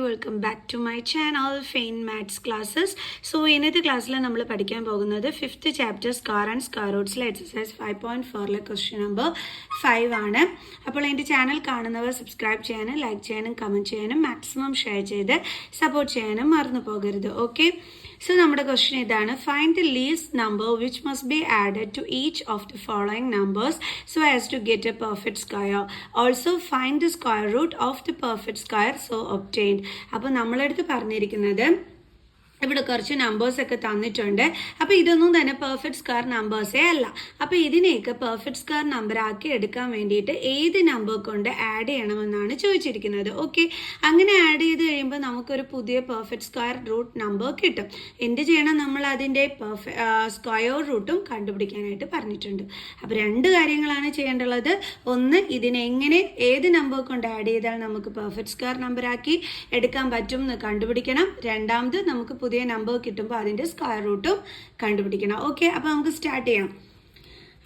Welcome back to my channel fine maths classes. So ഇന്നത്തെ ക്ലാസ്സിൽ നമ്മൾ പഠിക്കാൻ പോകുന്നത് 5th chapter square and square റൂട്ട്സിലെ എക്സസൈസ് 5.4 ക്വസ്റ്റ്യൻ നമ്പർ 5 ആണ്. അപ്പോൾ എൻ്റെ ചാനൽ കാണുന്നവർ സബ്സ്ക്രൈബ് ചെയ്യാനും ലൈക്ക് ചെയ്യാനും കമൻറ്റ് ചെയ്യാനും മാക്സിമം ഷെയർ ചെയ്ത് സപ്പോർട്ട് ചെയ്യാനും മറന്നു പോകരുത്. ഓക്കെ, സോ നമ്മുടെ ക്വസ്റ്റ്യൻ ഇതാണ്: find the least number which must be added to each of the following numbers so as to get a perfect square. Also find the square root of the perfect square so obtained. അപ്പോൾ നമ്മളടുത്ത് പറഞ്ഞിരിക്കുന്നത് ഇവിടെ കുറച്ച് numbers ഒക്കെ തന്നിട്ടുണ്ട്. അപ്പോൾ ഇതൊന്നും തന്നെ പെർഫെക്റ്റ് സ്ക്വയർ നമ്പേഴ്സേ അല്ല. അപ്പോൾ ഇതിനെയൊക്കെ പെർഫെക്റ്റ് സ്ക്വയർ നമ്പർ ആക്കി എടുക്കാൻ വേണ്ടിയിട്ട് ഏത് നമ്പർ കൊണ്ട് ആഡ് ചെയ്യണമെന്നാണ് ചോദിച്ചിരിക്കുന്നത്. ഓക്കെ, അങ്ങനെ ആഡ് ചെയ്ത് കഴിയുമ്പോൾ നമുക്കൊരു പുതിയ പെർഫെക്റ്റ് സ്ക്വയർ റൂട്ട് നമ്പർ കിട്ടും. എന്ത് ചെയ്യണം? നമ്മൾ അതിൻ്റെ സ്ക്വയർ റൂട്ടും കണ്ടുപിടിക്കാനായിട്ട് പറഞ്ഞിട്ടുണ്ട്. അപ്പോൾ രണ്ട് കാര്യങ്ങളാണ് ചെയ്യേണ്ടുള്ളത്. ഒന്ന്, ഇതിനെങ്ങനെ ഏത് നമ്പർ കൊണ്ട് ആഡ് ചെയ്താൽ നമുക്ക് പെർഫെക്റ്റ് സ്ക്വയർ നമ്പർ ആക്കി എടുക്കാൻ പറ്റും എന്ന് കണ്ടുപിടിക്കണം. രണ്ടാമത്, നമുക്ക് പുതിയ നമ്പർ കിട്ടുമ്പോൾ അതിൻ്റെ സ്ക്വയർ റൂട്ടും കണ്ടുപിടിക്കണം. ഓക്കെ, അപ്പോൾ നമുക്ക് സ്റ്റാർട്ട് ചെയ്യാം.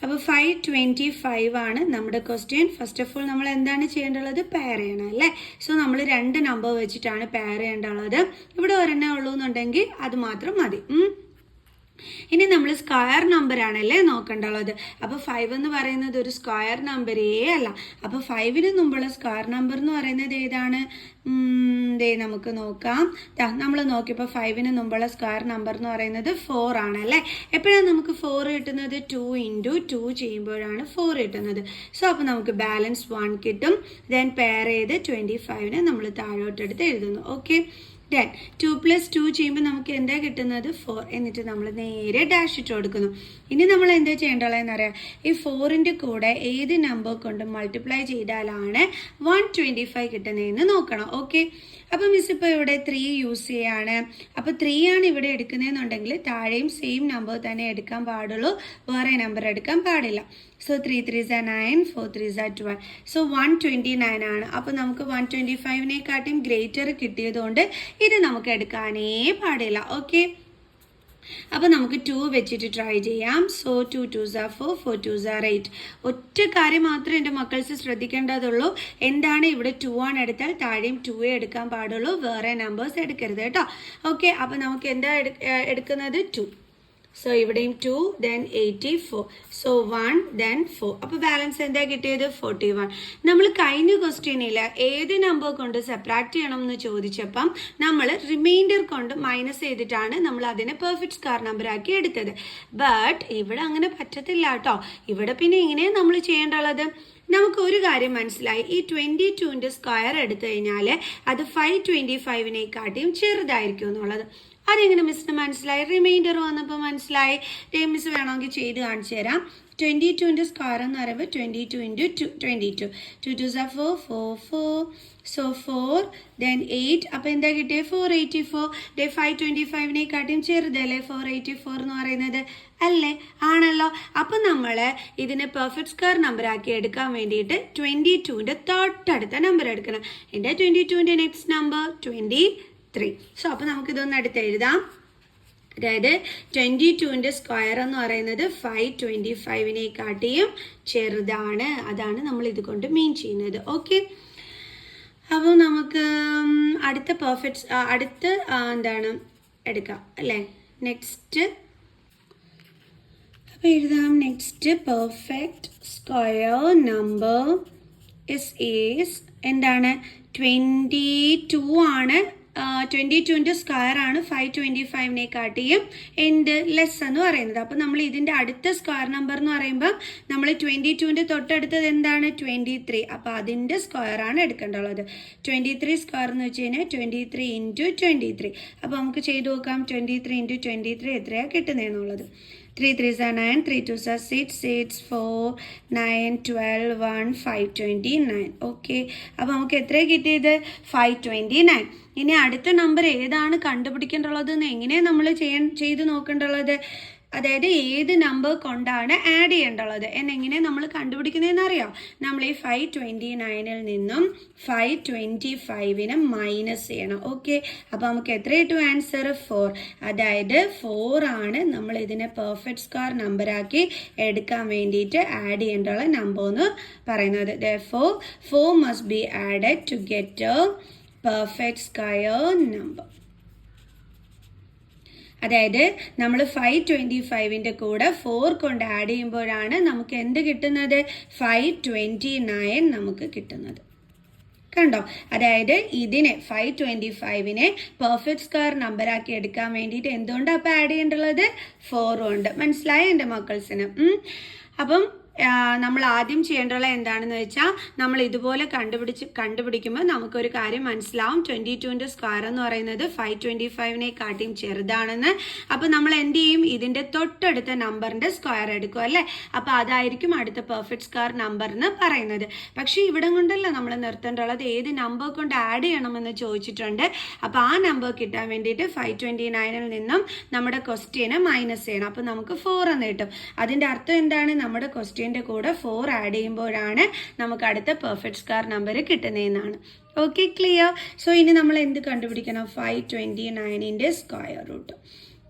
അപ്പോൾ 525 ആണ് നമ്മുടെ ക്വസ്റ്റ്യൻ. ഫസ്റ്റ് ഓഫ് ഓൾ നമ്മൾ എന്താണ് ചെയ്യേണ്ടത്? പെയർ ചെയ്യണം അല്ലേ. സോ നമ്മൾ രണ്ട് നമ്പർ വെച്ചിട്ടാണ് പെയർ ചെയ്യേണ്ടുള്ളത്. ഇവിടെ ഒരെണ്ണേ ഉള്ളൂ എന്നുണ്ടെങ്കിൽ അത് മാത്രം മതി. ഇനി നമ്മൾ സ്ക്വയർ നമ്പർ ആണല്ലേ നോക്കേണ്ടുള്ളത്. അപ്പോൾ 5 എന്ന് പറയുന്നത് ഒരു സ്ക്വയർ നമ്പരേ അല്ല. അപ്പോൾ 5ന് മുമ്പുള്ള സ്ക്വയർ നമ്പർ എന്ന് പറയുന്നത് ഏതാണ്? നമുക്ക് നോക്കാം. നമ്മൾ നോക്കിയപ്പോൾ 5ന് മുമ്പുള്ള സ്ക്വയർ നമ്പർ എന്ന് പറയുന്നത് 4 ആണല്ലേ. എപ്പോഴാണ് നമുക്ക് 4 കിട്ടുന്നത്? 2 × 2 ചെയ്യുമ്പോഴാണ് 4 കിട്ടുന്നത്. സോ അപ്പോൾ നമുക്ക് ബാലൻസ് 1 കിട്ടും. ദെൻ പെയർ ചെയ്ത് 25നെ നമ്മൾ താഴോട്ടെടുത്ത് എഴുതുന്നു. ഓക്കെ, ദെൻ 2 + 2 ചെയ്യുമ്പോൾ നമുക്ക് എന്താ കിട്ടുന്നത്? 4. എന്നിട്ട് നമ്മൾ നേരെ ഡാഷ് ഇട്ട് കൊടുക്കുന്നു. ഇനി നമ്മൾ എന്താ ചെയ്യേണ്ടതെന്ന് അറിയാം. ഈ 4ൻ്റെ കൂടെ ഏത് നമ്പർ കൊണ്ട് മൾട്ടിപ്ലൈ ചെയ്താലാണ് 125 കിട്ടുന്നതെന്ന് നോക്കണം. ഓക്കെ, അപ്പം മിസ് ഇപ്പോൾ ഇവിടെ 3 യൂസ് ചെയ്യാണ്. അപ്പോൾ 3 ആണ് ഇവിടെ എടുക്കുന്നതെന്നുണ്ടെങ്കിൽ താഴെയും സെയിം നമ്പർ തന്നെ എടുക്കാൻ പാടുള്ളൂ, വേറെ നമ്പർ എടുക്കാൻ പാടില്ല. So 3 3s are 9, 4 3s are 12. So 129 ആണ്. അപ്പോൾ നമുക്ക് 125നെക്കാട്ടും ഗ്രേറ്റർ കിട്ടിയതുകൊണ്ട് ഇത് നമുക്ക് എടുക്കാനേ പാടില്ല. ഓക്കെ, അപ്പോൾ നമുക്ക് 2 വെച്ചിട്ട് ട്രൈ ചെയ്യാം. So 2 2s are 4, 4 2s are 8. ഒറ്റ കാര്യം മാത്രമേ എൻ്റെ മക്കൾസ് ശ്രദ്ധിക്കേണ്ടതുള്ളൂ. എന്താണ്? ഇവിടെ 2 ആണ് എടുത്താൽ താഴെയും 2 എടുക്കാൻ പാടുള്ളൂ, വേറെ നമ്പേഴ്സ് എടുക്കരുത് കേട്ടോ. ഓക്കെ, അപ്പോൾ നമുക്ക് എന്താ എടുക്കുന്നത്? 2. സോ ഇവിടെയും 2, ദെൻ 84. So 1, then 4. അപ്പോൾ ബാലൻസ് എന്താ കിട്ടിയത്? 41. നമ്മൾ കഴിഞ്ഞ ക്വസ്റ്റ്യനിൽ ഏത് നമ്പർ കൊണ്ട് സബ്ട്രാക്ട് ചെയ്യണം എന്ന് ചോദിച്ചപ്പം നമ്മൾ റിമൈൻഡർ കൊണ്ട് മൈനസ് ചെയ്തിട്ടാണ് നമ്മൾ അതിനെ പെർഫെക്റ്റ് സ്ക്വയർ നമ്പർ ആക്കി എടുത്തത്. ബട്ട് ഇവിടെ അങ്ങനെ പറ്റത്തില്ല കേട്ടോ. ഇവിടെ പിന്നെ ഇങ്ങനെയാണ് നമ്മൾ ചെയ്യേണ്ടുള്ളത്. നമുക്ക് ഒരു കാര്യം മനസ്സിലായി. ഈ 22ൻ്റെ സ്ക്വയർ എടുത്തു കഴിഞ്ഞാൽ അത് 525നെക്കാട്ടിയും ചെറുതായിരിക്കും എന്നുള്ളത്. അതെങ്ങനെ മിസ്സിന് മനസ്സിലായി? റിമൈൻഡർ വന്നപ്പോൾ മനസ്സിലായി. മിസ് വേണമെങ്കിൽ ചെയ്ത് കാണിച്ചു തരാം. 22ൻ്റെ സ്ക്വയർ എന്ന് പറയുമ്പോൾ 22 × 2 22. 2 2s are 4, 4 4. So 4, then 8. അപ്പോൾ എന്താ കിട്ടിയത്? 484. 525നെക്കാട്ടിയും ചെറുതല്ലേ 484 എന്ന് പറയുന്നത്? അല്ലേ? ആണല്ലോ. അപ്പം നമ്മൾ ഇതിനെ പെർഫെക്റ്റ് സ്ക്വയർ നമ്പർ ആക്കി എടുക്കാൻ വേണ്ടിയിട്ട് 22ൻ്റെ തൊട്ടടുത്ത നമ്പർ എടുക്കണം. എൻ്റെ 22ൻ്റെ നെക്സ്റ്റ് നമ്പർ 23. സോ അപ്പോൾ നമുക്കിതൊന്ന് അടുത്ത് എഴുതാം. അതായത് 22ൻ്റെ സ്ക്വയർ എന്ന് പറയുന്നത് 525നെക്കാട്ടിയും ചെറുതാണ്. അതാണ് നമ്മൾ ഇതുകൊണ്ട് മീൻ ചെയ്യുന്നത്. ഓക്കെ, അപ്പോൾ നമുക്ക് അടുത്ത എന്താണ് എടുക്കാം അല്ലേ. നെക്സ്റ്റ് അപ്പോൾ എഴുതാം. Next perfect square number is എന്താണ്? 22 ആണ്. 22ൻ്റെ സ്ക്വയർ ആണ് 525നെക്കാട്ടിയും ലെസ് എന്ന് പറയുന്നത്. അപ്പോൾ നമ്മൾ ഇതിൻ്റെ അടുത്ത സ്ക്വയർ നമ്പർ എന്ന് പറയുമ്പോൾ നമ്മൾ 22ൻ്റെ തൊട്ടടുത്തത് എന്താണ്? 23. അപ്പോൾ അതിൻ്റെ സ്ക്വയർ ആണ് എടുക്കേണ്ടുള്ളത്. 23 സ്ക്വയർ എന്ന് വെച്ച് കഴിഞ്ഞാൽ 23 × 23. അപ്പോൾ നമുക്ക് ചെയ്ത് നോക്കാം. 23 × 23 എത്രയാണ് കിട്ടുന്നതെന്നുള്ളത്. 3 3s are 9, 3 2s are 6, 6 4 9 12 1 529. Okay, അപ്പോൾ നമുക്ക് എത്ര കിട്ടിയത്? 529. ഇനി അടുത്ത നമ്പർ ഏതാണ് കണ്ടുപിടിക്കേണ്ടുള്ളത് എന്ന് എങ്ങനെയാണ് നമ്മൾ ചെയ്ത് നോക്കേണ്ടുള്ളത്? അതായത് ഏത് നമ്പർ കൊണ്ടാണ് ആഡ് ചെയ്യേണ്ടുള്ളത് എന്നെങ്ങനെ നമ്മൾ കണ്ടുപിടിക്കുന്നതെന്ന് അറിയാം. നമ്മൾ ഈ 529ൽ നിന്നും 525നെ മൈനസ് ചെയ്യണം. ഓക്കെ, അപ്പോൾ നമുക്ക് എത്ര കിട്ടും? ആൻസർ 4. അതായത് 4 ആണ് നമ്മൾ ഇതിനെ പെർഫെക്റ്റ് സ്ക്വയർ നമ്പറാക്കി എടുക്കാൻ വേണ്ടിയിട്ട് ആഡ് ചെയ്യേണ്ടുള്ള നമ്പർ എന്ന് പറയുന്നത്. Therefore 4 must be added to get perfect square number. അതായത് നമ്മൾ 525ന്റെ കൂടെ 4 കൊണ്ട് ആഡ് ചെയ്യുമ്പോഴാണ് നമുക്ക് എന്ത് കിട്ടുന്നത്? 529 നമുക്ക് കിട്ടുന്നത്. കണ്ടോ? അതായത് ഇതിനെ 525നെ പെർഫെക്റ്റ് സ്ക്വയർ നമ്പർ ആക്കി എടുക്കാൻ വേണ്ടിയിട്ട് എന്തുകൊണ്ട് അപ്പം ആഡ് ചെയ്യേണ്ടുള്ളത്? 4 ഉണ്ട്. മനസ്സിലായോ എൻ്റെ മക്കൾസിന്? അപ്പം നമ്മൾ ആദ്യം ചെയ്യേണ്ടുള്ള എന്താണെന്ന് വെച്ചാൽ നമ്മൾ ഇതുപോലെ കണ്ടുപിടിക്കുമ്പോൾ നമുക്കൊരു കാര്യം മനസ്സിലാവും. 22ന്റെ സ്ക്വയർ എന്ന് പറയുന്നത് 525നെക്കാട്ടിയും ചെറുതാണെന്ന്. അപ്പോൾ നമ്മൾ എന്ത് ചെയ്യും? ഇതിൻ്റെ തൊട്ടടുത്ത നമ്പറിൻ്റെ സ്ക്വയർ എടുക്കും അല്ലേ? അപ്പോൾ അതായിരിക്കും അടുത്ത പെർഫെക്റ്റ് സ്ക്വയർ നമ്പർ എന്ന് പറയുന്നത്. പക്ഷേ ഇവിടെ കൊണ്ടല്ല നമ്മൾ നിർത്തേണ്ടുള്ളത്, ഏത് നമ്പർ കൊണ്ട് ആഡ് ചെയ്യണമെന്ന് ചോദിച്ചിട്ടുണ്ട്. അപ്പോൾ ആ നമ്പർ കിട്ടാൻ വേണ്ടിയിട്ട് 529ൽ നിന്നും നമ്മുടെ ക്വസ്റ്റ്യനെ മൈനസ് ചെയ്യണം. അപ്പോൾ നമുക്ക് 4 എന്ന് കിട്ടും. അതിൻ്റെ അർത്ഥം എന്താണ്? നമ്മുടെ ക്വസ്റ്റ്യൻ കൂടെ 4 ആഡ് ചെയ്യുമ്പോഴാണ് നമുക്ക് അടുത്ത പെർഫെക്റ്റ് സ്ക്വയർ നമ്പർ കിട്ടുന്നതെന്നാണ്. Okay, clear? സോ ഇനി നമ്മൾ എന്ത് കണ്ടുപിടിക്കണം? 529ന്റെ സ്ക്വയർ റൂട്ട്.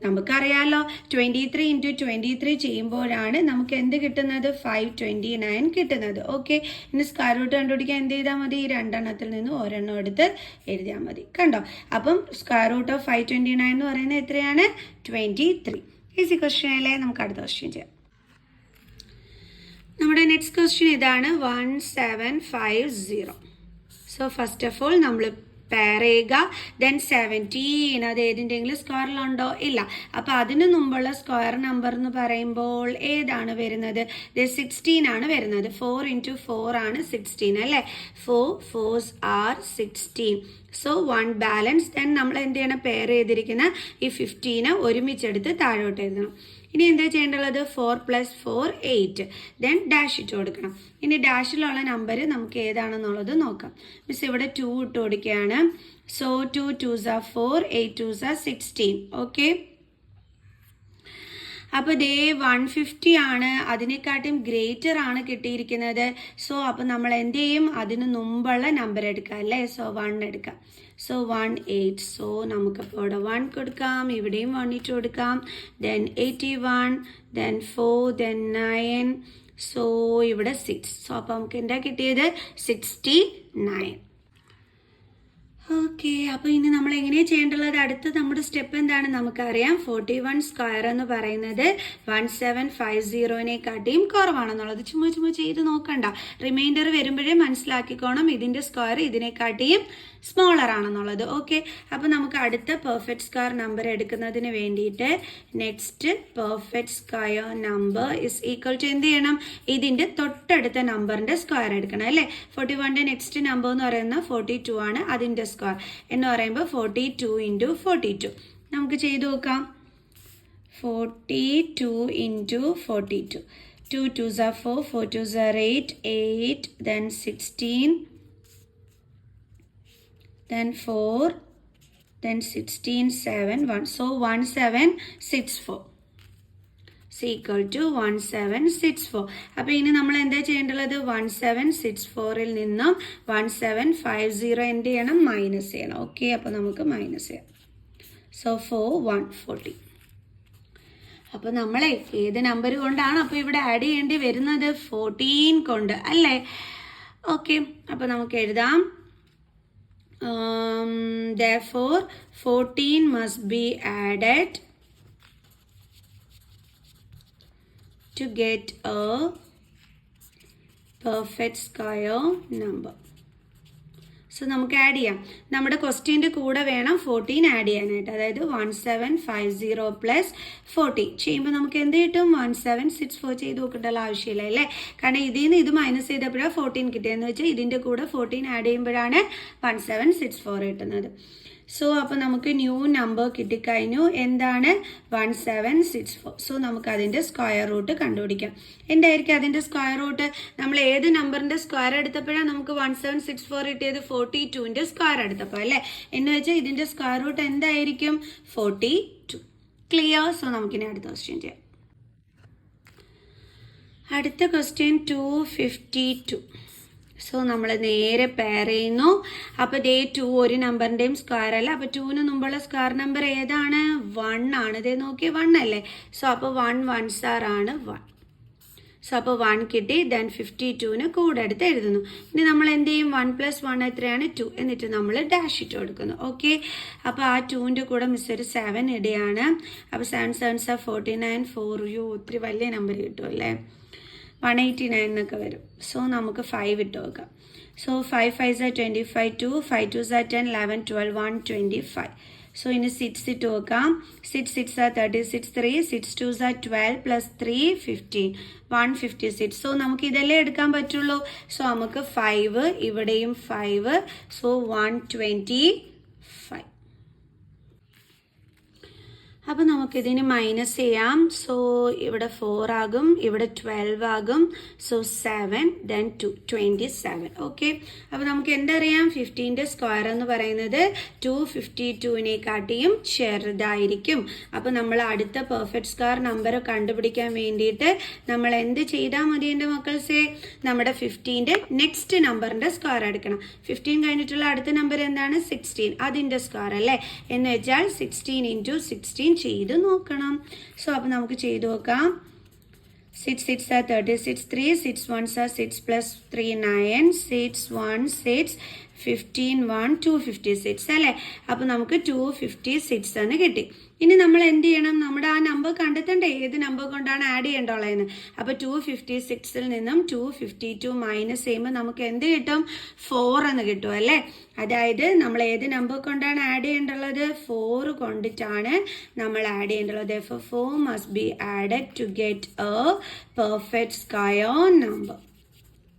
നമുക്കറിയാലോ 23 × 23 ചെയ്യുമ്പോഴാണ് നമുക്ക് എന്ത് കിട്ടുന്നത്? 529 കിട്ടുന്നത്. ഓക്കെ, ഇനി സ്ക്വയർ റൂട്ട് കണ്ടുപിടിക്കാൻ എന്ത് ചെയ്താൽ മതി? 2 എണ്ണത്തിൽ നിന്ന് ഒരെണ്ണം എടുത്ത് എഴുതിയാൽ മതി. കണ്ടോ? അപ്പം സ്ക്വയർ റൂട്ട് ഓഫ് 529 എന്ന് പറയുന്നത് എത്രയാണ്? 23. ഈസി ക്വസ്റ്റ്യൻ അല്ലേ? നമുക്ക് അടുത്ത ക്വസ്റ്റ്യൻ ചെയ്യാം. നമ്മുടെ നെക്സ്റ്റ് ക്വസ്റ്റ്യൻ ഇതാണ് 1750. സോ ഫസ്റ്റ് ഓഫ് ഓൾ നമ്മൾ പെയർ ചെയ്യുക. ദെൻ 17 അത് ഏതിൻ്റെങ്കിലും സ്ക്വയറിലുണ്ടോ? ഇല്ല. അപ്പോൾ അതിന് മുമ്പുള്ള സ്ക്വയർ നമ്പർ എന്ന് പറയുമ്പോൾ ഏതാണ് വരുന്നത്? 16 ആണ് വരുന്നത്. 4 × 4 ആണ് 16 അല്ലേ? 4 4s are 16. So 1 balance. Then നമ്മൾ എന്ത് ചെയ്യണം? പെയർ ചെയ്തിരിക്കുന്ന ഈ 15 ഒരുമിച്ചെടുത്ത് താഴോട്ട് എഴുതണം. ഇനി എന്താ ചെയ്യേണ്ടുള്ളത്? 4 + 4 8. ദെൻ ഡാഷ് ഇട്ട് കൊടുക്കണം. ഇനി ഡാഷിലുള്ള നമ്പർ നമുക്ക് ഏതാണെന്നുള്ളത് നോക്കാം. മിസ് ഇവിടെ 2 ഇട്ട് കൊടുക്കുകയാണ്. So 2 2s are 4, 8 2s are 16. Okay, അപ്പോൾ ദേ 150 ആണ്. അതിനെക്കാട്ടും ഗ്രേറ്റർ ആണ് കിട്ടിയിരിക്കുന്നത്. സോ അപ്പോൾ നമ്മൾ എന്ത് ചെയ്യും? അതിന് മുമ്പുള്ള നമ്പർ എടുക്കാം അല്ലേ? സോ 1 എടുക്കാം. സോ 1 8. സോ നമുക്കപ്പോൾ ഇവിടെ 1 കൊടുക്കാം, ഇവിടെയും 1 ഇട്ട് കൊടുക്കാം. Then 81, then 4, then 9. സോ ഇവിടെ 6. സോ അപ്പോൾ നമുക്ക് എന്താ കിട്ടിയത്? 69. ഓക്കെ, അപ്പോൾ ഇനി നമ്മൾ എങ്ങനെയാണ് ചെയ്യേണ്ടുള്ളത്? അടുത്ത നമ്മുടെ സ്റ്റെപ്പ് എന്താണ്? നമുക്കറിയാം 41 സ്ക്വയർ എന്ന് പറയുന്നത് 1750നെക്കാട്ടിയും കുറവാണെന്നുള്ളത്. ചുമ്മാ ചെയ്ത് നോക്കണ്ട. റിമൈൻഡർ വരുമ്പോഴേ മനസ്സിലാക്കിക്കോണം ഇതിൻ്റെ സ്ക്വയർ ഇതിനെക്കാട്ടിയും സ്മോളർ ആണെന്നുള്ളത്. ഓക്കെ, അപ്പോൾ നമുക്ക് അടുത്ത പെർഫെക്റ്റ് സ്ക്വയർ നമ്പർ എടുക്കുന്നതിന് വേണ്ടിയിട്ട് next perfect square number is equal to എന്ത് ചെയ്യണം? ഇതിൻ്റെ തൊട്ടടുത്ത നമ്പറിൻ്റെ സ്ക്വയർ എടുക്കണം അല്ലേ? 41ന്റെ നെക്സ്റ്റ് നമ്പർ എന്ന് പറയുന്നത് 42 ആണ്. അതിൻ്റെ സ്ക്വയർ എന്ന് പറയുമ്പോൾ 42 × 42. നമുക്ക് ചെയ്തു നോക്കാം. 42 × 42. 2 2s are 4, 4 2s are 8, 8, then 16, then 4, then 16, 7, 1. So 1764 is equal to 1764. അപ്പോൾ ഇനി നമ്മൾ എന്താ ചെയ്യേണ്ടത്? 1764ൽ നിന്നും 1750 എന്ത് ചെയ്യണം? മൈനസ് ചെയ്യണം. ഓക്കെ, അപ്പോൾ നമുക്ക് മൈനസ് ചെയ്യാം. സോ 4 140. അപ്പോൾ നമ്മളെ ഏത് നമ്പർ കൊണ്ടാണ് അപ്പോൾ ഇവിടെ ആഡ് ചെയ്യേണ്ടി വരുന്നത്? 14 കൊണ്ട് അല്ലേ? ഓക്കെ, അപ്പോൾ നമുക്ക് എഴുതാം. Therefore 14 must be added to get a perfect square number. So നമുക്ക് ആഡ് ചെയ്യാം. നമ്മുടെ ക്വസ്റ്റ്യൻ്റെ കൂടെ വേണം 14 ആഡ് ചെയ്യാനായിട്ട്. അതായത് 1750 + 40 ചെയ്യുമ്പോൾ നമുക്ക് എന്ത് കിട്ടും? 1764 ചെയ്ത് നോക്കേണ്ടല്ല ആവശ്യമില്ല അല്ലേ? കാരണം ഇതിൽ നിന്ന് ഇത് മൈനസ് ചെയ്തപ്പോഴാണ് 14 കിട്ടിയതെന്ന് വെച്ചാൽ ഇതിൻ്റെ കൂടെ 14 ആഡ് ചെയ്യുമ്പോഴാണ് 1764 കിട്ടുന്നത്. സോ അപ്പോൾ നമുക്ക് ന്യൂ നമ്പർ കിട്ടിക്കഴിഞ്ഞു. എന്താണ്? 1764. സോ നമുക്ക് അതിൻ്റെ സ്ക്വയർ റൂട്ട് കണ്ടുപിടിക്കാം. എന്തായിരിക്കും അതിൻ്റെ സ്ക്വയർ റൂട്ട്? നമ്മൾ ഏത് നമ്പറിൻ്റെ സ്ക്വയർ എടുത്തപ്പോഴാണ് നമുക്ക് 1764 കിട്ടിയത്? 42ന്റെ സ്ക്വയർ എടുത്തപ്പോൾ അല്ലേ? എന്ന് വെച്ചാൽ ഇതിൻ്റെ സ്ക്വയർ റൂട്ട് എന്തായിരിക്കും? 42. ക്ലിയർ? സോ നമുക്കിനി അടുത്ത ക്വസ്റ്റ്യൻ ചെയ്യാം. അടുത്ത ക്വസ്റ്റ്യൻ 252. സോ നമ്മൾ നേരെ പെയർ ചെയ്യുന്നു. അപ്പോൾ ദേ 2 ഒരു നമ്പറിൻ്റെയും സ്ക്വയർ അല്ല. അപ്പോൾ 2ന് മുമ്പുള്ള സ്ക്വയർ നമ്പർ ഏതാണ്? 1 ആണ്. ഇതേ നോക്കി 1 അല്ലേ? സോ അപ്പോൾ 1 1s are ആണ് 1. സോ അപ്പോൾ 1 കിട്ടി. ദെൻ 52ന് കൂടെ എടുത്ത് എഴുതുന്നു. ഇനി നമ്മൾ എന്ത് ചെയ്യും? 1 + 1 എത്രയാണ്? 2. എന്നിട്ട് നമ്മൾ ഡാഷ് ഇട്ട് കൊടുക്കുന്നു. ഓക്കെ, അപ്പോൾ ആ 2ൻ്റെ കൂടെ മിസ് ഒരു 7 ഇടുകയാണ്. അപ്പോൾ 7 7s are 49, 4 ഒത്തിരി വലിയ നമ്പർ കിട്ടും അല്ലേ, 189 എന്നൊക്കെ വരും. സോ നമുക്ക് 5 ഇട്ട് നോക്കാം. So 5 5s are 25, 2 5 2s are 10, 11 12 125. So ഇനി 6 ഇട്ട് നോക്കാം. 6 6s are 36, 3 6 2s are 12 plus 3 15, 156. So നമുക്ക് ഇതല്ലേ എടുക്കാൻ പറ്റുള്ളൂ. സോ നമുക്ക് 5, ഇവിടെയും 5, സോ 125. അപ്പോൾ നമുക്കിതിന് മൈനസ് ചെയ്യാം. സോ ഇവിടെ 4 ആകും, ഇവിടെ 12 ആകും. So 7 then 2 27. ഓക്കെ, അപ്പോൾ നമുക്ക് എന്തറിയാം? 15ൻ്റെ സ്ക്വയർ എന്ന് പറയുന്നത് 252-നെക്കാട്ടിയും ചെറുതായിരിക്കും. അപ്പോൾ നമ്മൾ അടുത്ത പെർഫെക്റ്റ് സ്ക്വയർ നമ്പർ കണ്ടുപിടിക്കാൻ വേണ്ടിയിട്ട് നമ്മൾ എന്ത് ചെയ്താൽ മതി എൻ്റെ മക്കൾസേ? നമ്മുടെ 15ൻ്റെ നെക്സ്റ്റ് നമ്പറിൻ്റെ സ്ക്വയർ എടുക്കണം. 15 കഴിഞ്ഞിട്ടുള്ള അടുത്ത നമ്പർ എന്താണ്? 16. അതിൻ്റെ സ്ക്വയർ അല്ലേ? എന്ന് വെച്ചാൽ 16 × 16 ചെയ്ത് നോക്കണം. സോ അപ്പോൾ നമുക്ക് ചെയ്ത് നോക്കാം. 6 6s are 36, 3 6 1s are 6 plus 3 9, 6 1 6 15 1 256 അല്ലേ? അപ്പോൾ നമുക്ക് 256 എന്ന് കിട്ടി. ഇനി നമ്മൾ എന്ത് ചെയ്യണം? നമ്മുടെ ആ നമ്പർ കണ്ടെത്തണ്ടേ, ഏത് നമ്പർ കൊണ്ടാണ് ആഡ് ചെയ്യേണ്ടുള്ളതെന്ന്. അപ്പോൾ 256ൽ നിന്നും 252 മൈനസ് ചെയ്യുമ്പോൾ നമുക്ക് എന്ത് കിട്ടും? 4 എന്ന് കിട്ടും അല്ലേ? അതായത് നമ്മൾ ഏത് നമ്പർ കൊണ്ടാണ് ആഡ് ചെയ്യേണ്ടുള്ളത്? 4 കൊണ്ടിട്ടാണ് നമ്മൾ add ചെയ്യേണ്ടുള്ളത്. Therefore 4 must be added to get a perfect square number.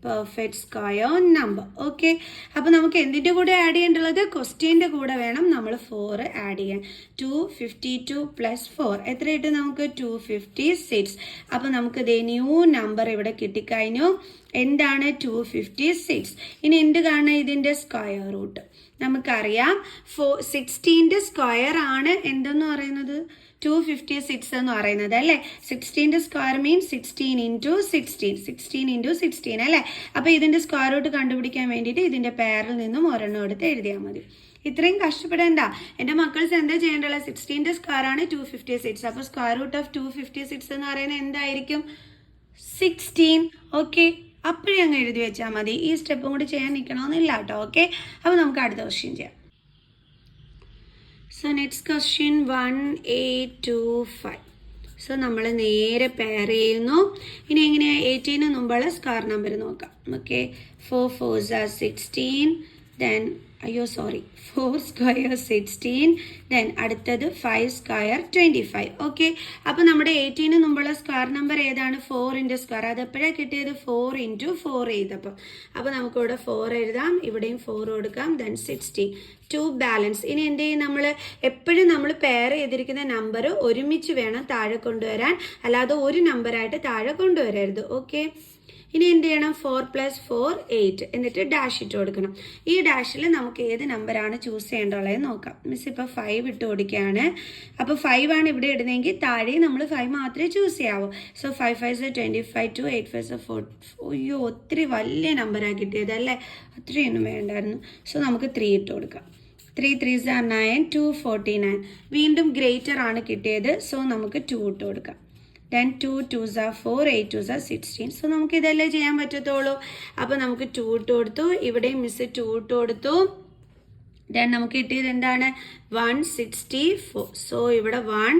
Perfect square number. Okay, അപ്പോൾ നമുക്ക് എന്തിൻ്റെ കൂടെ ആഡ് ചെയ്യേണ്ടുള്ളത്? ക്വസ്റ്റ്യൻ്റെ കൂടെ വേണം നമ്മൾ 4 ആഡ് ചെയ്യാൻ. 252 + 4 എത്ര കിട്ടും നമുക്ക്? 256. അപ്പോൾ നമുക്ക് ഇതേ ന്യൂ നമ്പർ ഇവിടെ കിട്ടിക്കഴിഞ്ഞു. എന്താണ്? 256. ഇനി എന്ത് കാണാം? ഇതിൻ്റെ സ്ക്വയർ റൂട്ട് നമുക്കറിയാം. 16ൻ്റെ സ്ക്വയർ ആണ് എന്തെന്ന് പറയുന്നത്? 256 എന്ന് പറയുന്നത് അല്ലേ? 16ൻ്റെ സ്ക്വയർ മീൻസ് 16 × 16, 16 × 16 അല്ലേ? അപ്പോൾ ഇതിൻ്റെ സ്ക്വയർ റൂട്ട് കണ്ടുപിടിക്കാൻ വേണ്ടിയിട്ട് ഇതിൻ്റെ പേരിൽ നിന്നും ഒരെണ്ണം എടുത്ത് എഴുതിയാൽ മതി. ഇത്രയും കഷ്ടപ്പെടേണ്ട എൻ്റെ മക്കൾസ്. എന്താ ചെയ്യേണ്ടത്? 16ൻ്റെ സ്ക്വയർ ആണ് 256. അപ്പോൾ സ്ക്വയർ റൂട്ട് ഓഫ് 256 എന്ന് പറയുന്നത് എന്തായിരിക്കും? 16. ഓക്കെ, അപ്പോഴേ അങ്ങ് എഴുതി വെച്ചാൽ മതി. ഈ സ്റ്റെപ്പും കൂടി ചെയ്യാൻ നിൽക്കണമെന്നില്ല കേട്ടോ. ഓക്കെ, അപ്പോൾ നമുക്ക് അടുത്ത ക്വസ്റ്റ്യൻ ചെയ്യാം. So next question 1825. സോ നമ്മൾ നേരെ പെയർ ചെയ്യുന്നു. ഇനി എങ്ങനെയാണ്? 18ന് മുമ്പുള്ള സ്ക്വയർ നമ്പർ നോക്കാം. Okay, 4 4s are 16, then 4 square 16, then അടുത്തത് 5 square 25. ഓക്കെ, അപ്പോൾ നമ്മുടെ 18ന് മുമ്പുള്ള സ്ക്വയർ നമ്പർ ഏതാണ്? 4ൻ്റെ സ്ക്വയർ. അത് എപ്പോഴാണ് കിട്ടിയത്? 4 × 4 ചെയ്തപ്പോൾ. അപ്പോൾ നമുക്കിവിടെ 4 എഴുതാം, ഇവിടെയും 4 കൊടുക്കാം, ദെൻ 16. 2 ബാലൻസ്. ഇനി എന്ത് ചെയ്യും? നമ്മൾ എപ്പോഴും നമ്മൾ പെയർ ചെയ്തിരിക്കുന്ന നമ്പർ ഒരുമിച്ച് വേണം താഴെ കൊണ്ടുവരാൻ, അല്ലാതെ ഒരു നമ്പറായിട്ട് താഴെ കൊണ്ടുവരരുത്. ഓക്കെ, ഇനി എന്ത് ചെയ്യണം? 4 + 4 8, എന്നിട്ട് ഡാഷ് ഇട്ട് കൊടുക്കണം. ഈ ഡാഷിൽ നമുക്ക് ഏത് നമ്പറാണ് ചൂസ് ചെയ്യേണ്ടതെന്ന് നോക്കാം. മിസ് ഇപ്പോൾ 5 ഇട്ട് കൊടുക്കുകയാണ്. അപ്പോൾ 5 ആണ് ഇവിടെ ഇടുന്നതെങ്കിൽ താഴെ നമ്മൾ 5 മാത്രമേ ചൂസ് ചെയ്യാവൂ. So 5 5s are 25, 2 8 5s are 4. അയ്യോ, ഒത്തിരി വലിയ നമ്പറാണ് കിട്ടിയത് അല്ലേ? അത്രയൊന്നും വേണ്ടായിരുന്നു. സോ നമുക്ക് 3 ഇട്ട് കൊടുക്കാം. 3 3s are 9, 249. വീണ്ടും ഗ്രേറ്റർ ആണ് കിട്ടിയത്. സോ നമുക്ക് 2 ഇട്ട് കൊടുക്കാം. Then 2 2s are 4, 8 2s are 16. So നമുക്ക് ഇതല്ലേ ചെയ്യാൻ പറ്റത്തുള്ളൂ. അപ്പോൾ നമുക്ക് 2 ഇട്ട് കൊടുത്തു, ഇവിടെയും മിസ് 2 ഇട്ട് കൊടുത്തു. ദെൻ നമുക്ക് കിട്ടിയത് എന്താണ്? 164. സോ ഇവിടെ 1,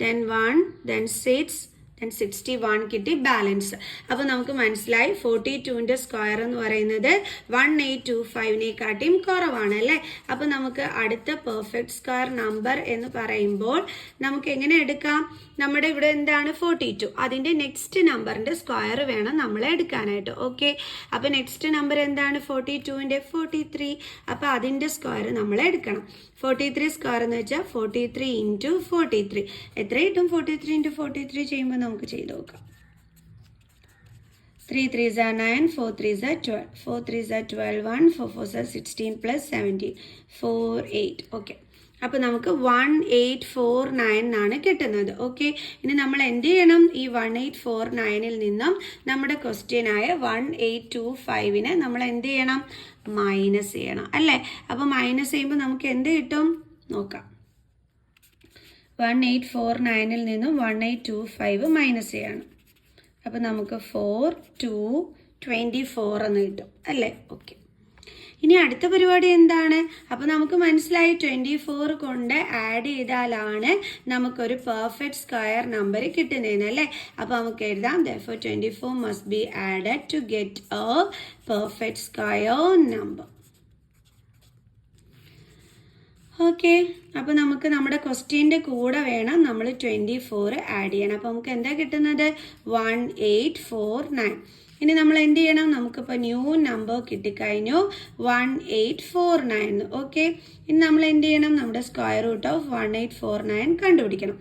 ദെൻ 1, ദെൻ 6, ദെൻ 61 കിട്ടി ബാലൻസ്. അപ്പോൾ നമുക്ക് മനസ്സിലായി 42ൻ്റെ സ്ക്വയർ എന്ന് പറയുന്നത് 1825-നെക്കാട്ടിയും കുറവാണ് അല്ലേ? അപ്പോൾ നമുക്ക് അടുത്ത പെർഫെക്റ്റ് സ്ക്വയർ നമ്പർ എന്ന് പറയുമ്പോൾ നമുക്ക് എങ്ങനെ എടുക്കാം? നമ്മുടെ ഇവിടെ എന്താണ്? 42. അതിൻ്റെ നെക്സ്റ്റ് നമ്പറിൻ്റെ സ്ക്വയർ വേണം നമ്മൾ എടുക്കാനായിട്ട്. ഓക്കെ, അപ്പോൾ നെക്സ്റ്റ് നമ്പർ എന്താണ്? 42ൻ്റെ 43. അപ്പോൾ അതിൻ്റെ സ്ക്വയർ നമ്മൾ എടുക്കണം. 43 സ്ക്വയർ എന്ന് വെച്ചാൽ 43 × 43. എത്ര കിട്ടും? 43 × 43 ചെയ്യുമ്പോൾ നമുക്ക് ചെയ്ത് നോക്കാം. 3 3s are 9, 4 3s are 12, 4 3s are 12, 1 4 4s are 16 plus 17, 4 8. Okay, അപ്പോൾ നമുക്ക് 1849 എന്നാണ് കിട്ടുന്നത്. ഓക്കെ, ഇനി നമ്മൾ എന്ത് ചെയ്യണം? ഈ 1849-ൽ നിന്നും നമ്മുടെ ക്വസ്റ്റ്യനായ 1825-നെ നമ്മൾ എന്ത് ചെയ്യണം? മൈനസ് ചെയ്യണം അല്ലേ? അപ്പോൾ മൈനസ് ചെയ്യുമ്പോൾ നമുക്ക് എന്ത് കിട്ടും നോക്കാം. 1849-ൽ നിന്നും 1825 മൈനസ് ചെയ്യണം. അപ്പോൾ നമുക്ക് 4 2 24 എന്ന് കിട്ടും അല്ലേ? ഓക്കെ, ഇനി അടുത്ത പരിപാടി എന്താണ്? അപ്പോൾ നമുക്ക് മനസ്സിലായി 24 കൊണ്ട് ആഡ് ചെയ്താലാണ് നമുക്കൊരു പെർഫെക്റ്റ് സ്ക്വയർ നമ്പർ കിട്ടുന്നതെന്ന് അല്ലേ? അപ്പോൾ നമുക്ക് എഴുതാം therefore 24 must be added to get a perfect square number. Okay, അപ്പോൾ നമുക്ക് നമ്മുടെ ക്വസ്റ്റ്യൻ്റെ കൂടെ വേണം നമ്മൾ 24 ആഡ് ചെയ്യണം. അപ്പോൾ നമുക്ക് എന്താ കിട്ടുന്നത്? 1849. ഇനി നമ്മൾ എന്ത് ചെയ്യണം? നമുക്കിപ്പോൾ ന്യൂ നമ്പർ കിട്ടിക്കഴിഞ്ഞു 1849. ഓക്കെ, ഇനി നമ്മൾ എന്ത് ചെയ്യണം? നമ്മുടെ സ്ക്വയർ റൂട്ട് ഓഫ് 1849 കണ്ടുപിടിക്കണം.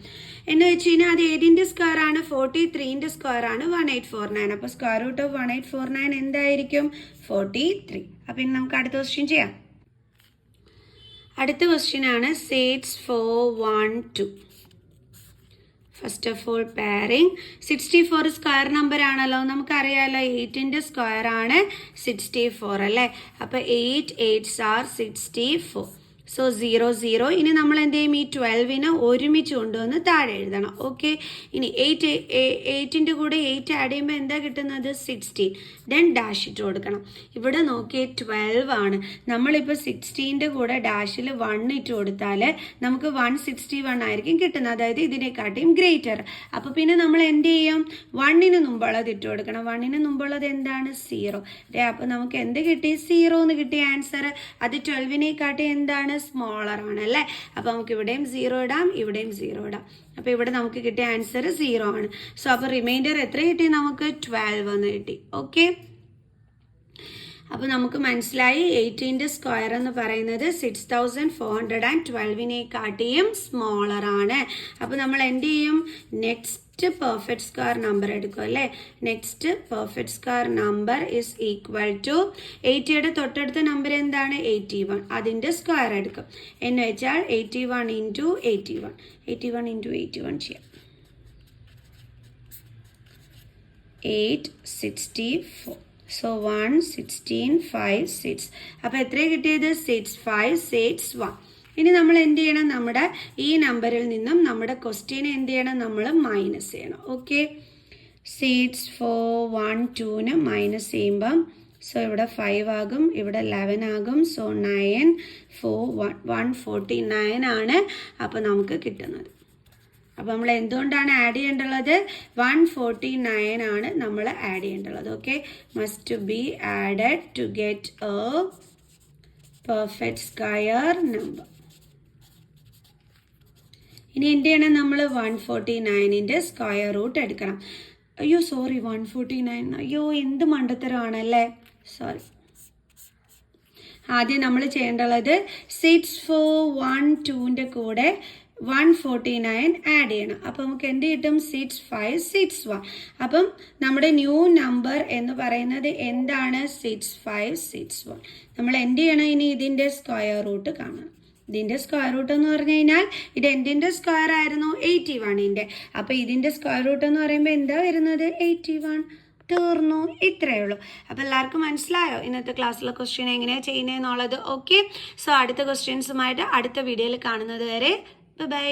എന്ന് വെച്ച് കഴിഞ്ഞാൽ അത് ഏതിൻ്റെ സ്ക്വയർ ആണ്? 43ൻ്റെ സ്ക്വയർ ആണ് 1849. അപ്പോൾ സ്ക്വയർ റൂട്ട് ഓഫ് 1849 എന്തായിരിക്കും? 43. അപ്പോൾ ഇനി നമുക്ക് അടുത്ത ക്വസ്റ്റ്യൻ ചെയ്യാം. അടുത്ത ക്വസ്റ്റ്യൻ ആണ് 6412. First of all pairing. 64 square number ആണല്ലോ, നമുക്കറിയാമല്ലോ 8ൻ്റെ സ്ക്വയർ ആണ് 64 അല്ലേ? അപ്പോൾ 8 8s are 64. സോ 0 0. ഇനി നമ്മൾ എന്ത് ചെയ്യും? ഈ 12നെ ഒരുമിച്ച് കൊണ്ടുവന്ന് താഴെ എഴുതണം. ഓക്കെ, ഇനി 8ൻ്റെ കൂടെ 8 ആഡ് ചെയ്യുമ്പോൾ എന്താ കിട്ടുന്നത്? 16. ദെൻ ഡാഷ് ഇട്ട് കൊടുക്കണം. ഇവിടെ നോക്കിയേ 12 ആണ്. നമ്മളിപ്പോൾ 16ൻ്റെ കൂടെ ഡാഷിൽ 1 ഇട്ട് കൊടുത്താൽ നമുക്ക് 161 ആയിരിക്കും കിട്ടുന്നത്, അതായത് ഇതിനെക്കാട്ടിയും ഗ്രേറ്റർ. അപ്പോൾ പിന്നെ നമ്മൾ എന്ത് ചെയ്യും? 1ന് മുമ്പുള്ളത് ഇട്ട് കൊടുക്കണം. 1ന് മുമ്പുള്ളത് എന്താണ്? 0. അപ്പോൾ നമുക്ക് എന്ത് കിട്ടി? 0 എന്ന് കിട്ടിയ ആൻസർ. അത് 12നെക്കാട്ടി എന്താണ്? സ്മോളർ ആണ് അല്ലേ? അപ്പോൾ നമുക്ക് ഇവിടെയും 0 ഇടാം, ഇവിടെയും 0 ഇടാം. അപ്പോൾ ഇവിടെ നമുക്ക് കിട്ടിയ ആൻസർ 0 ആണ്. സോ അപ്പോൾ റിമൈൻഡർ എത്ര കിട്ടി? നമുക്ക് 12 എന്ന് കിട്ടി. ഓക്കെ, അപ്പോൾ നമുക്ക് മനസ്സിലായി 18ൻ്റെ സ്ക്വയർ എന്ന് പറയുന്നത് 6412നെക്കാട്ടിയും സ്മോളർ ആണ്. അപ്പോൾ നമ്മൾ എന്ത് ചെയ്യും? നെക്സ്റ്റ് പെർഫെക്റ്റ് സ്ക്വയർ നമ്പർ എടുക്കും അല്ലേ? Next perfect square number is equal to 80യുടെ തൊട്ടടുത്ത നമ്പർ എന്താണ്? 81. അതിൻ്റെ സ്ക്വയർ എടുക്കും. എന്ന് വെച്ചാൽ 81 ഇൻറ്റു 81. 81 ഇൻറ്റു 81 ചെയ്യാം. 864. സോ 11656. അപ്പോൾ എത്രയാണ് കിട്ടിയത്? 6561. ഇനി നമ്മൾ എന്ത് ചെയ്യണം? നമ്മുടെ ഈ നമ്പറിൽ നിന്നും നമ്മുടെ ക്വസ്റ്റ്യനെ എന്ത് ചെയ്യണം? നമ്മൾ മൈനസ് ചെയ്യണം. ഓക്കെ, 6412ന് മൈനസ് ചെയ്യുമ്പം സോ ഇവിടെ 5 ആകും, ഇവിടെ 11 ആകും. സോ 9 4 149 ആണ് അപ്പോൾ നമുക്ക് കിട്ടുന്നത്. അപ്പോൾ നമ്മൾ എന്തുകൊണ്ടാണ് ആഡ് ചെയ്യേണ്ടുള്ളത്? 149 ആണ് നമ്മൾ ആഡ് ചെയ്യേണ്ടുള്ളത്. Okay, must be added to get a perfect square number. ഇനി എന്ത് ചെയ്യണം? നമ്മൾ 149ൻ്റെ സ്ക്വയർ റൂട്ട് എടുക്കണം. അയ്യോ സോറി, 149. അയ്യോ എന്ത് മണ്ടത്തരമാണല്ലേ, സോറി. ആദ്യം നമ്മൾ ചെയ്യേണ്ടുള്ളത് 6412ൻ്റെ കൂടെ 149 ആഡ് ചെയ്യണം. അപ്പം നമുക്ക് എന്ത് കിട്ടും? 6561. അപ്പം നമ്മുടെ ന്യൂ നമ്പർ എന്ന് പറയുന്നത് എന്താണ്? 6561. നമ്മൾ എന്ത് ചെയ്യണം? ഇനി ഇതിൻ്റെ സ്ക്വയർ റൂട്ട് കാണണം. ഇതിൻ്റെ സ്ക്വയർ റൂട്ട് എന്ന് പറഞ്ഞു കഴിഞ്ഞാൽ ഇത് എന്തിൻ്റെ സ്ക്വയർ ആയിരുന്നു? 81ൻ്റെ. അപ്പോൾ ഇതിൻ്റെ സ്ക്വയർ റൂട്ട് എന്ന് പറയുമ്പോൾ എന്താ വരുന്നത്? 81. തീർന്നു, ഇത്രയേ ഉള്ളൂ. അപ്പോൾ എല്ലാവർക്കും മനസ്സിലായോ ഇന്നത്തെ ക്ലാസ്സിലെ ക്വസ്റ്റ്യൻ എങ്ങനെയാണ് ചെയ്യുന്നതെന്നുള്ളത്? ഓക്കെ, സോ അടുത്ത ക്വസ്റ്റ്യൻസുമായിട്ട് അടുത്ത വീഡിയോയിൽ കാണുന്നത് വരെ ബൈ.